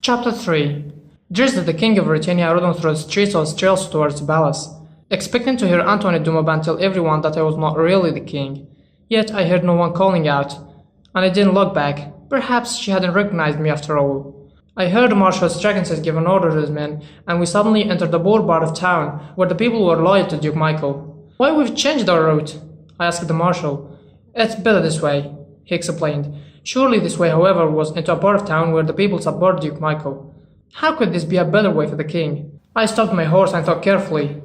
Chapter 3. Dressed as the king of Britannia, I rode on through the streets of Strelso towards the palace, expecting to hear Antoinette de Mauban tell everyone that I was not really the king. Yet I heard no one calling out, and I didn't look back. Perhaps she hadn't recognized me after all. I heard Marshal Strakenses give an order to his men, and we suddenly entered the poor part of town, where the people were loyal to Duke Michael. "Why we've changed our route?" I asked the marshal. "It's better this way," he explained. Surely this way, however, was into a part of town where the people support Duke Michael. How could this be a better way for the king? I stopped my horse and thought carefully.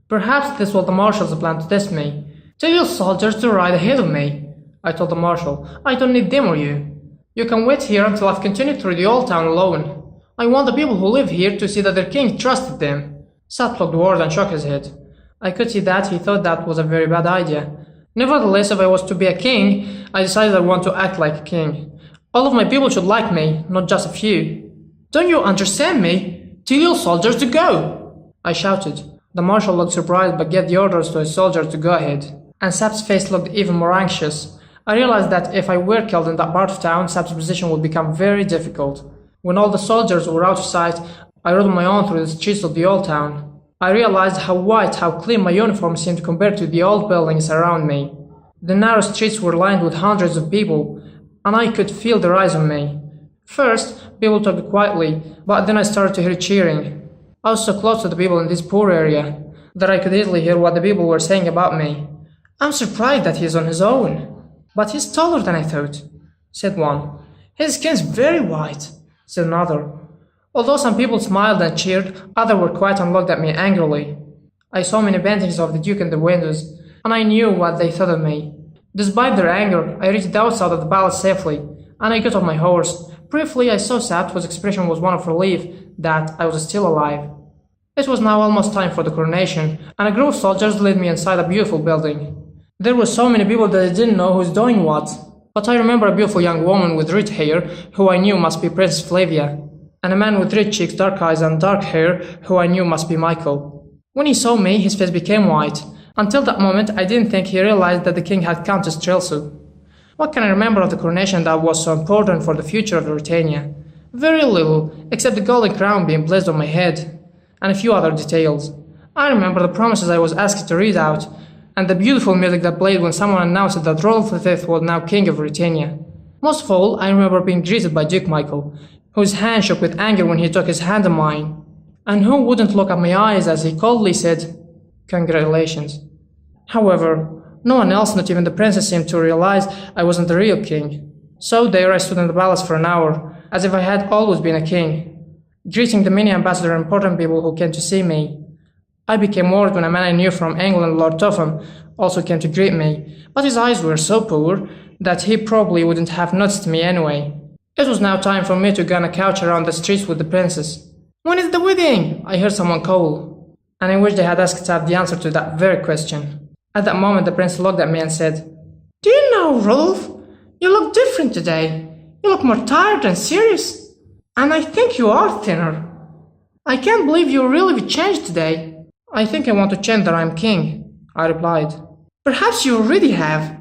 Perhaps this was the marshal's plan to test me. "Tell your soldiers to ride ahead of me," I told the marshal. "I don't need them or you. You can wait here until I've continued through the old town alone. I want the people who live here to see that their king trusted them." Sat looked worried and shook his head. I could see that he thought that was a very bad idea. Nevertheless, if I was to be a king, I decided I want to act like a king. All of my people should like me, not just a few. "Don't you understand me? Tell your soldiers to go!" I shouted. The marshal looked surprised but gave the orders to his soldiers to go ahead. And Sap's face looked even more anxious. I realized that if I were killed in that part of town, Sap's position would become very difficult. When all the soldiers were out of sight, I rode on my own through the streets of the old town. I realized how white, how clean my uniform seemed compared to the old buildings around me. The narrow streets were lined with hundreds of people, and I could feel their eyes on me. First, people talked quietly, but then I started to hear cheering. I was so close to the people in this poor area that I could easily hear what the people were saying about me. "I'm surprised that he's on his own." "But he's taller than I thought," said one. "His skin's very white," said another. Although some people smiled and cheered, others were quiet and looked at me angrily. I saw many paintings of the Duke in the windows, and I knew what they thought of me. Despite their anger, I reached the outside of the palace safely, and I got off my horse. Briefly, I saw Sat, whose expression was one of relief that I was still alive. It was now almost time for the coronation, and a group of soldiers led me inside a beautiful building. There were so many people that I didn't know who's doing what, but I remember a beautiful young woman with red hair, who I knew must be Princess Flavia, and a man with red cheeks, dark eyes, and dark hair, who I knew must be Michael. When he saw me, his face became white. Until that moment, I didn't think he realized that the king had come to Strelso. What can I remember of the coronation that was so important for the future of Britannia? Very little, except the golden crown being placed on my head, and a few other details. I remember the promises I was asked to read out, and the beautiful music that played when someone announced that Rolf the Fifth was now king of Britannia. Most of all, I remember being greeted by Duke Michael, whose hand shook with anger when he took his hand in mine, and who wouldn't look at my eyes as he coldly said, "Congratulations." However, no one else, not even the princess, seemed to realize I wasn't the real king. So there I stood in the palace for an hour, as if I had always been a king, greeting the many ambassadors and important people who came to see me. I became worried when a man I knew from England, Lord Topham, also came to greet me, but his eyes were so poor that he probably wouldn't have noticed me anyway. It was now time for me to go on a couch around the streets with the princess. "When is the wedding?" I heard someone call, and I wished I had asked to have the answer to that very question. At that moment, the prince looked at me and said, "Do you know, Rolf? You look different today. You look more tired and serious. And I think you are thinner. I can't believe you really changed today." "I think I want to change that I'm king," I replied. "Perhaps you already have.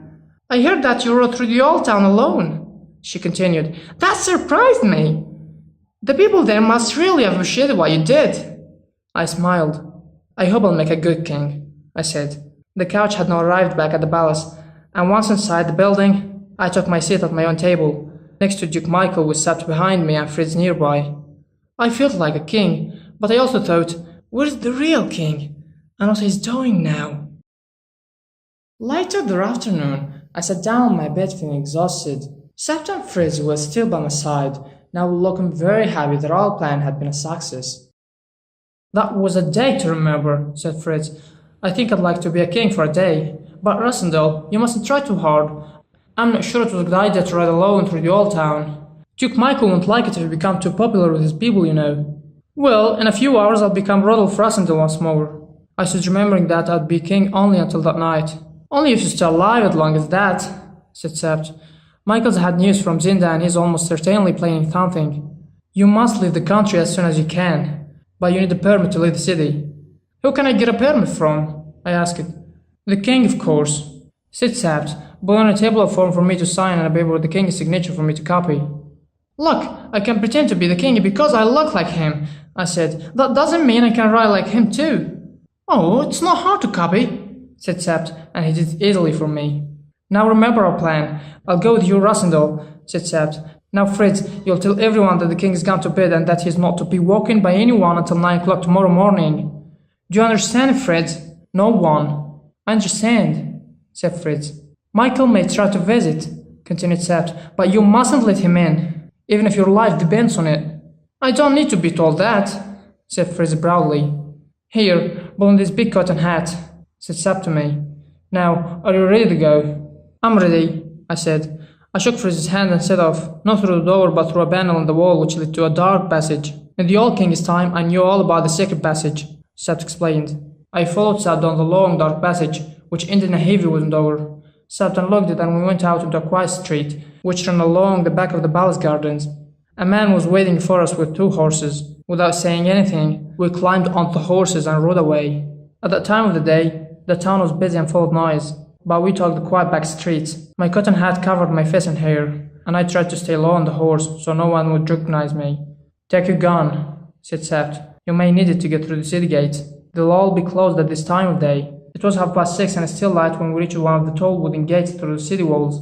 I heard that you rode through the old town alone," she continued. "That surprised me. The people there must really have appreciated what you did." I smiled. "I hope I'll make a good king," I said. The couch had now arrived back at the palace, and once inside the building, I took my seat at my own table, next to Duke Michael, who sat behind me and Fritz nearby. I felt like a king, but I also thought, where's the real king? And what he's doing now? Later that afternoon, I sat down on my bed feeling exhausted. Sept and Fritz were still by my side, now looking very happy that our plan had been a success. "That was a day to remember," said Fritz. "I think I'd like to be a king for a day. But Rossendale, you mustn't try too hard. I'm not sure it was a good idea to ride alone through the old town. Duke Michael won't like it if you become too popular with his people, you know." "Well, in a few hours I'll become Rodolph Rossendale once more." I stood remembering that I'd be king only until that night. "Only if you stay alive as long as that," said Sept. "Michael's had news from Zenda and he's almost certainly planning something. You must leave the country as soon as you can, but you need a permit to leave the city." "Who can I get a permit from?" I asked. "The king, of course," said Sept, pulling on a table a form for me to sign and a paper with the king's signature for me to copy. Look, I can pretend to be the king because I look like him, I said. That doesn't mean I can write like him too. Oh, it's not hard to copy, said Sept, and he did it easily for me. Now remember our plan. I'll go with you, Rassendyll, said Sept. Now, Fritz, you'll tell everyone that the king has gone to bed and that he's not to be woken by anyone until 9 o'clock tomorrow morning. Do you understand, Fritz? No one. I understand, said Fritz. Michael may try to visit, continued Sept, but you mustn't let him in, even if your life depends on it. I don't need to be told that, said Fritz proudly. Here, blow in this big cotton hat, said Sept to me. Now, are you ready to go? I'm ready, I said. I shook Fritz's hand and set off, not through the door but through a panel in the wall which led to a dark passage. In the old king's time, I knew all about the secret passage, Sept explained. I followed Sept down the long, dark passage, which ended in a heavy wooden door. Sept unlocked it and we went out into a quiet street, which ran along the back of the palace gardens. A man was waiting for us with 2 horses. Without saying anything, we climbed onto the horses and rode away. At that time of the day, the town was busy and full of noise, but we took the quiet back streets. My cotton hat covered my face and hair, and I tried to stay low on the horse so no one would recognize me. Take your gun, said Sept. You may need it to get through the city gates. They'll all be closed at this time of day. It was 6:30 and still light when we reached one of the tall wooden gates through the city walls.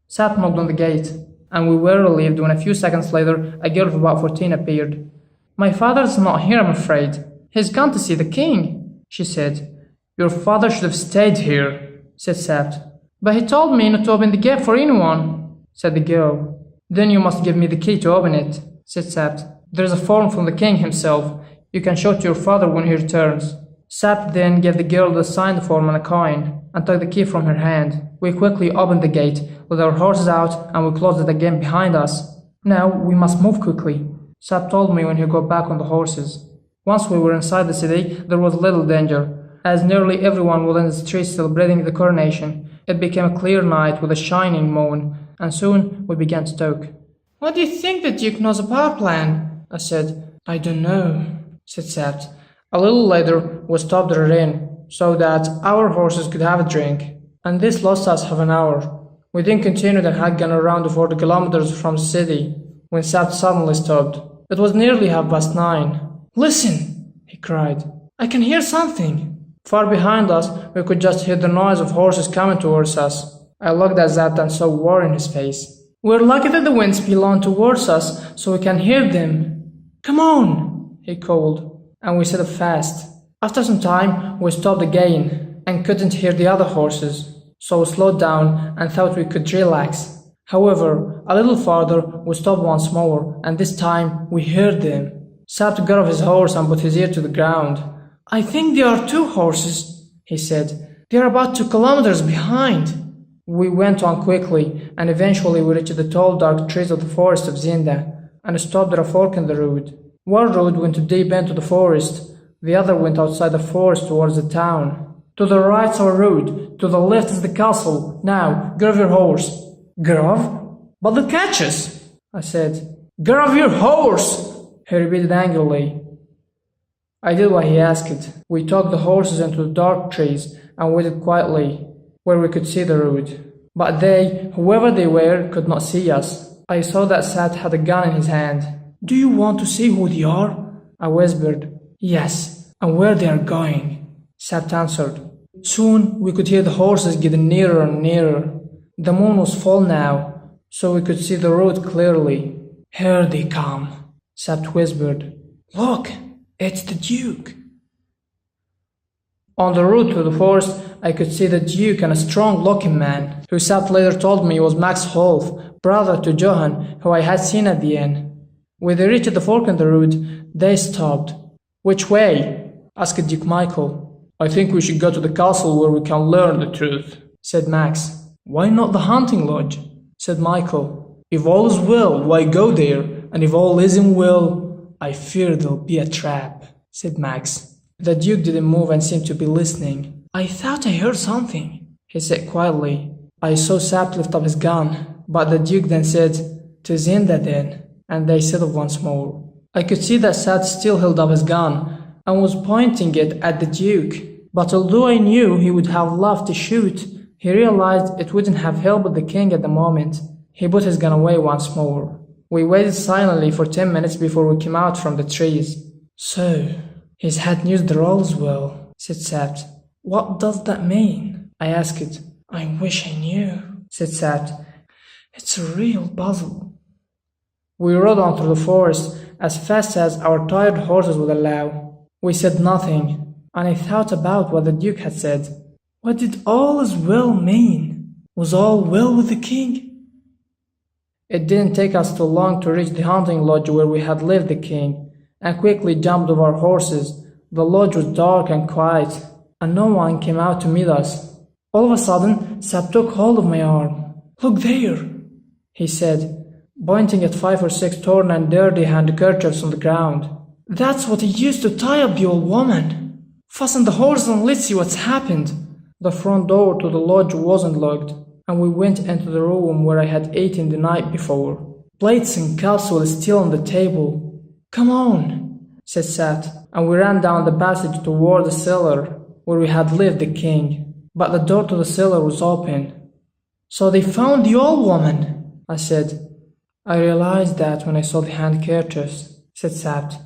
Sept knocked on the gate, and we were relieved when a few seconds later a girl of about 14 appeared. My father's not here, I'm afraid. He's gone to see the king, she said. Your father should have stayed here, said Sept. But he told me not to open the gate for anyone, said the girl. Then you must give me the key to open it, said Sept. There's a form from the king himself. You can show it to your father when he returns. Sept then gave the girl the signed form and a coin, and took the key from her hand. We quickly opened the gate, let our horses out, and we closed it again behind us. Now we must move quickly, Sept told me when he got back on the horses. Once we were inside the city, there was little danger, as nearly everyone was in the streets celebrating the coronation. It became a clear night with a shining moon, and soon we began to talk. What do you think the Duke knows of our plan? I said. I don't know, said Sept. A little later, we stopped at an inn, so that our horses could have a drink, and this lost us half an hour. We then continued and had gone around 40 kilometers from the city, when Sept suddenly stopped. It was nearly 9:30. Listen, he cried. I can hear something. Far behind us, we could just hear the noise of horses coming towards us. I looked at Sept and saw war in his face. We're lucky that the winds belong towards us, so we can hear them. Come on, he called, and we set off fast. After some time, we stopped again, and couldn't hear the other horses, so we slowed down and thought we could relax. However, a little farther, we stopped once more, and this time we heard them. Sept got off his horse and put his ear to the ground. I think there are 2 horses, he said. They are about 2 kilometers behind. We went on quickly, and eventually we reached the tall dark trees of the forest of Zenda, and stopped at a fork in the road. One road went deep into the forest, the other went outside the forest towards the town. To the right is our road, to the left is the castle. Now, get off your horse. Get off? But they'll catch us, I said. Get off your horse, he repeated angrily. I did what he asked. We took the horses into the dark trees and waited quietly, where we could see the road. But they, whoever they were, could not see us. I saw that Sept had a gun in his hand. Do you want to see who they are? I whispered. Yes, and where they are going, Sept answered. Soon we could hear the horses getting nearer and nearer. The moon was full now, so we could see the road clearly. Here they come, Sept whispered. Look, it's the Duke. On the road through the forest, I could see the Duke and a strong-looking man, who Sept later told me was Max Holf, brother to Johann, who I had seen at the inn. When they reached the fork in the road, they stopped. Which way? Asked Duke Michael. I think we should go to the castle where we can learn the truth, said Max. Why not the hunting lodge? Said Michael. If all is well, why go there? And if all isn't well, I fear there'll be a trap, said Max. The Duke didn't move and seemed to be listening. I thought I heard something, he said quietly. I saw Sept lift up his gun, but the Duke then said, To zenda then, and they settled once more. I could see that Sept still held up his gun and was pointing it at the Duke, but although I knew he would have loved to shoot, he realized it wouldn't have helped the king at the moment. He put his gun away once more. We waited silently for 10 minutes before we came out from the trees. So, he's had used the roles well, said Sabt. What does that mean? I asked. I wish I knew, said Sabt. It's a real puzzle. We rode on through the forest as fast as our tired horses would allow. We said nothing, and I thought about what the Duke had said. What did all is well mean? Was all well with the king? It didn't take us too long to reach the hunting lodge where we had left the king, and quickly jumped off our horses. The lodge was dark and quiet, and no one came out to meet us. All of a sudden, Sab took hold of my arm. Look there, he said, pointing at 5 or 6 torn and dirty handkerchiefs on the ground. That's what he used to tie up the old woman. Fasten the horses and let's see what's happened. The front door to the lodge wasn't locked, and we went into the room where I had eaten the night before. Plates and cups were still on the table. Come on, said Sat, and we ran down the passage toward the cellar where we had left the king, but the door to the cellar was open. So they found the old woman, I said. I realized that when I saw the handkerchiefs, said Sabt.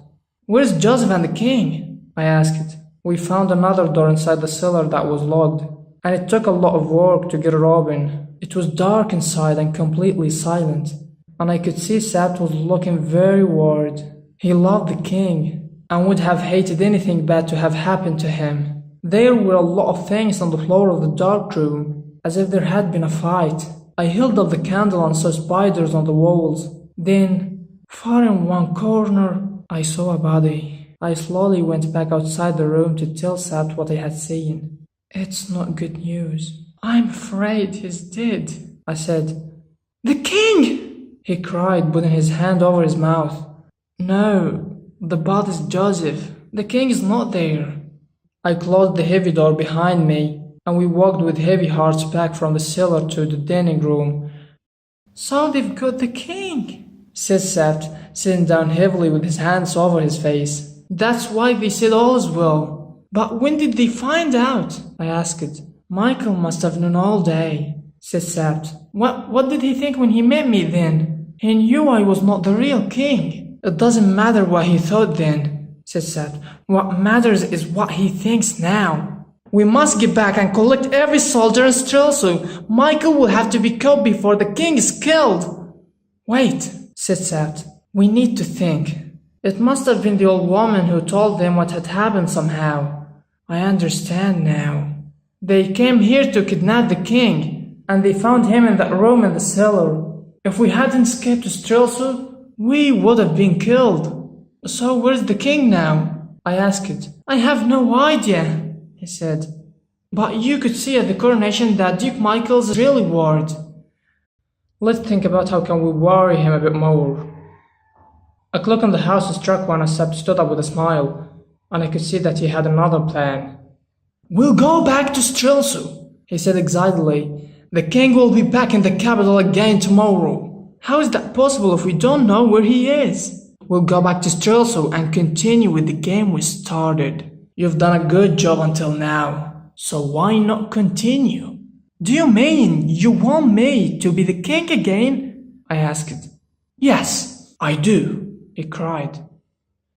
Where's Joseph and the king? I asked. We found another door inside the cellar that was locked, and it took a lot of work to get it open. It was dark inside and completely silent, and I could see Sabt was looking very worried. He loved the king, and would have hated anything bad to have happened to him. There were a lot of things on the floor of the dark room, as if there had been a fight. I held up the candle and saw spiders on the walls. Then, far in one corner, I saw a body. I slowly went back outside the room to tell Sabt what I had seen. It's not good news. I'm afraid he's dead, I said. The king! He cried, putting his hand over his mouth. No, the body's Joseph. The king is not there. I closed the heavy door behind me, and we walked with heavy hearts back from the cellar to the dining room. So they've got the king, said Sabt, sitting down heavily with his hands over his face. That's why they said all is well. But when did they find out? I asked. Michael must have known all day, said Sabt. What did he think when he met me then? He knew I was not the real king. It doesn't matter what he thought then, said Sabt. What matters is what he thinks now. We must get back and collect every soldier in Strelso. Michael will have to be killed before the king is killed. Wait, said Sabt. We need to think. It must have been the old woman who told them what had happened somehow. I understand now. They came here to kidnap the king, and they found him in that room in the cellar. If we hadn't escaped to Strelso, we would have been killed. So where's the king now? I asked. I have no idea, he said. But you could see at the coronation that Duke Michael's really worried. Let's think about how can we worry him a bit more. A clock in the house struck when Sabt stood up with a smile, and I could see that he had another plan. We'll go back to Strelso, he said excitedly. The king will be back in the capital again tomorrow. How is that possible if we don't know where he is? We'll go back to Strelso and continue with the game we started. You've done a good job until now, so why not continue? Do you mean you want me to be the king again? I asked. Yes, I do, he cried.